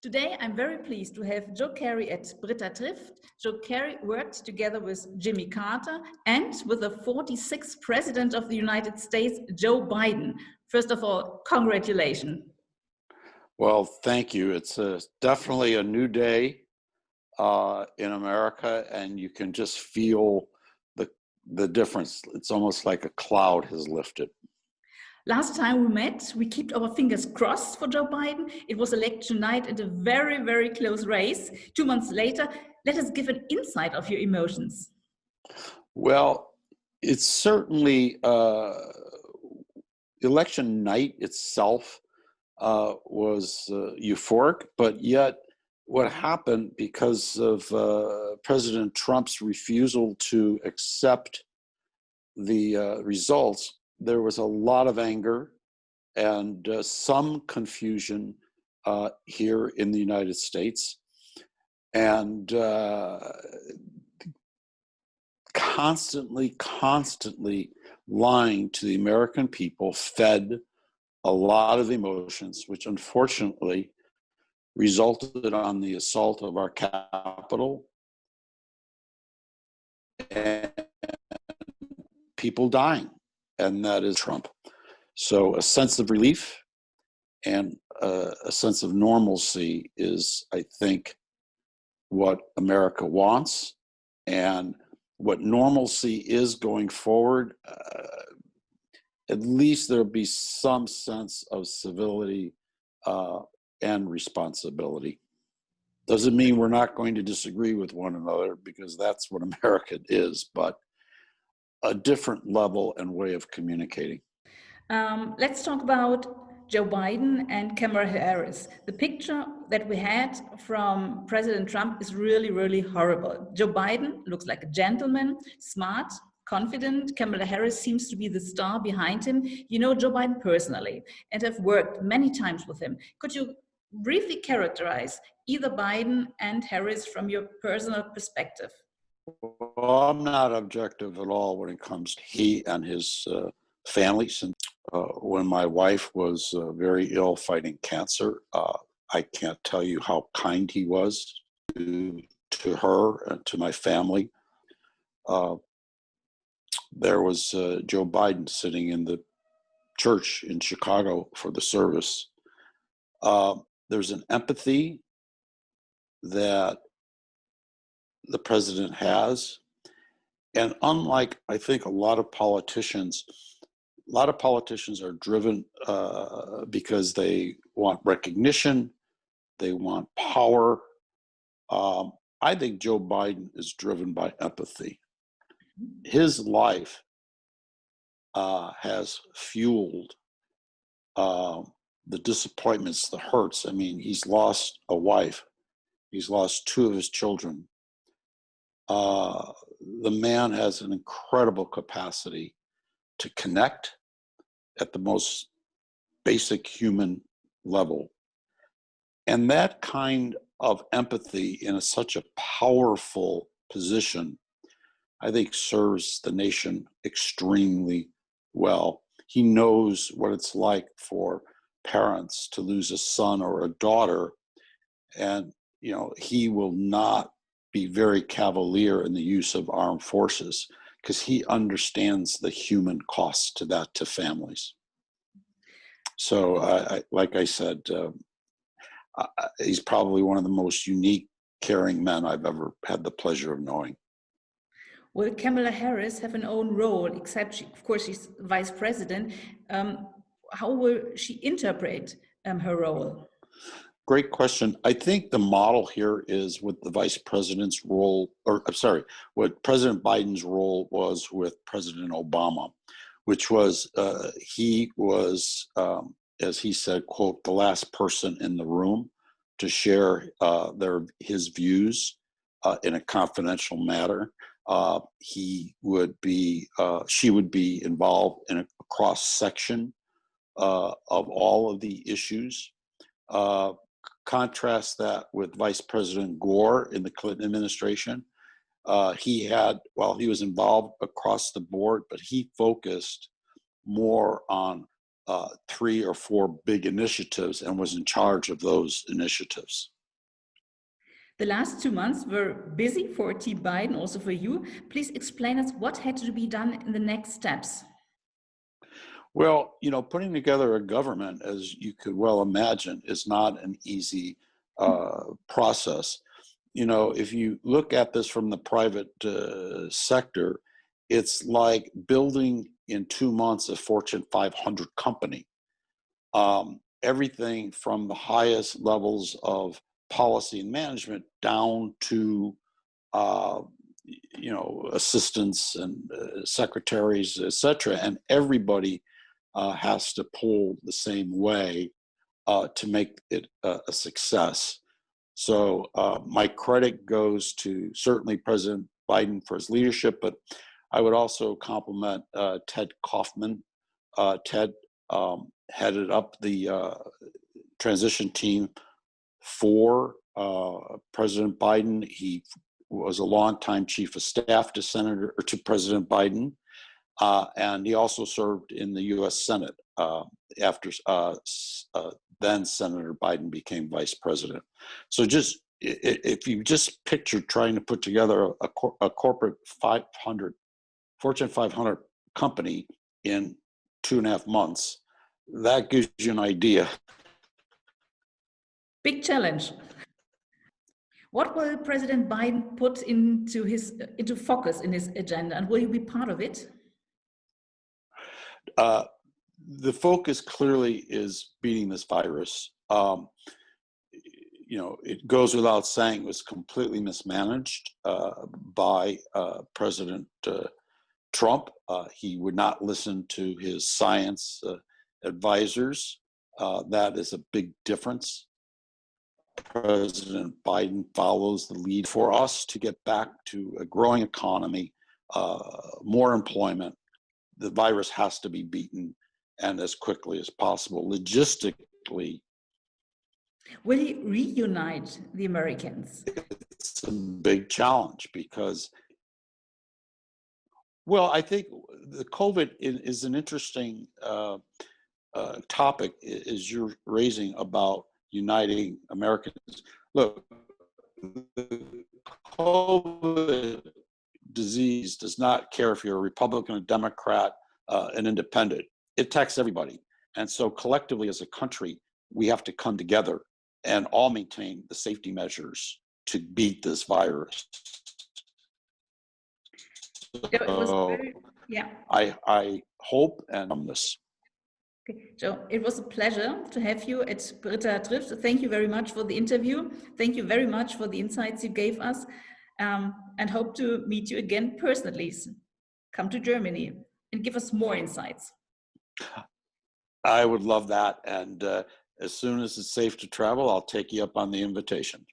Today, I'm very pleased to have Cari at Britta trifft. Cari worked together with Jimmy Carter and with the 46th President of the United States, Joe Biden. First of all, congratulations. Well, thank you. It's definitely a new day in America, and you can just feel the difference. It's almost like a cloud has lifted. Last time we met, we kept our fingers crossed for Joe Biden. It was election night and a very, very close race. 2 months later, let us give an insight of your emotions. Well, it's certainly election night itself was euphoric, but yet what happened because of President Trump's refusal to accept the results, there was a lot of anger and some confusion here in the United States, and constantly lying to the American people fed a lot of emotions, which unfortunately resulted on the assault of our Capitol and people dying, and that is Trump. So a sense of relief and a sense of normalcy is, I think, what America wants, and what normalcy is going forward. At least there'll be some sense of civility and responsibility. Doesn't mean we're not going to disagree with one another, because that's what America is, but a different level and way of communicating. Let's talk about Joe Biden and Kamala Harris. The picture that we had from President Trump is really, really horrible. Joe Biden looks like a gentleman, smart, confident. Kamala Harris seems to be the star behind him. You know Joe Biden personally and have worked many times with him. Could you briefly characterize either Biden and Harris from your personal perspective? Well, I'm not objective at all when it comes to he and his family. Since when my wife was very ill fighting cancer, I can't tell you how kind he was to her and to my family. There was Joe Biden sitting in the church in Chicago for the service. There's an empathy that the president has. And unlike, I think, a lot of politicians are driven because they want recognition, they want power. I think Joe Biden is driven by empathy. His life has fueled the disappointments, the hurts. I mean, he's lost a wife. He's lost 2 of his children. The man has an incredible capacity to connect at the most basic human level. And that kind of empathy in such a powerful position, I think, serves the nation extremely well. He knows what it's like for parents to lose a son or a daughter, and he will not be very cavalier in the use of armed forces, because he understands the human cost to that to families. So, like I said, he's probably one of the most unique, caring men I've ever had the pleasure of knowing. Will Kamala Harris have an own role, except of course she's vice president? How will she interpret her role? Great question. I think the model here is with the vice president's role, what President Biden's role was with President Obama, which was he was, as he said, quote, the last person in the room to share his views in a confidential manner. She would be involved in a cross section of all of the issues. Contrast that with Vice President Gore in the Clinton administration. He was involved across the board, but he focused more on 3 or 4 big initiatives and was in charge of those initiatives. The last 2 months were busy for Team Biden, also for you. Please explain us what had to be done in the next steps. Well, putting together a government, as you could well imagine, is not an easy process. If you look at this from the private sector, it's like building in 2 months a Fortune 500 company. Everything from the highest levels of policy and management down to assistants and secretaries, etc., and everybody has to pull the same way to make it a success. So my credit goes to certainly President Biden for his leadership, but I would also compliment Ted Kaufman. Ted headed up the transition team for President Biden. He was a longtime chief of staff to President Biden, and he also served in the U.S. Senate after then Senator Biden became vice president. So if you just picture trying to put together a corporate Fortune 500 company in 2.5 months, that gives you an idea. Big challenge. What will President Biden put into focus in his agenda, and will you be part of it? The focus clearly is beating this virus. It goes without saying it was completely mismanaged by President Trump. He would not listen to his science advisors. That is a big difference. President Biden follows the lead. For us to get back to a growing economy, more employment, the virus has to be beaten, and as quickly as possible. Logistically, will he reunite the Americans? It's a big challenge because, well, I think the COVID is an interesting topic as you're raising about uniting Americans. Look, the COVID disease does not care if you're a Republican, a Democrat, an independent. It attacks everybody. And so collectively as a country, we have to come together and all maintain the safety measures to beat this virus. So I hope and on this. Okay, Joe, it was a pleasure to have you at Britta Trifft. Thank you very much for the interview. Thank you very much for the insights you gave us, and hope to meet you again personally. Come to Germany and give us more insights. I would love that. And as soon as it's safe to travel, I'll take you up on the invitation.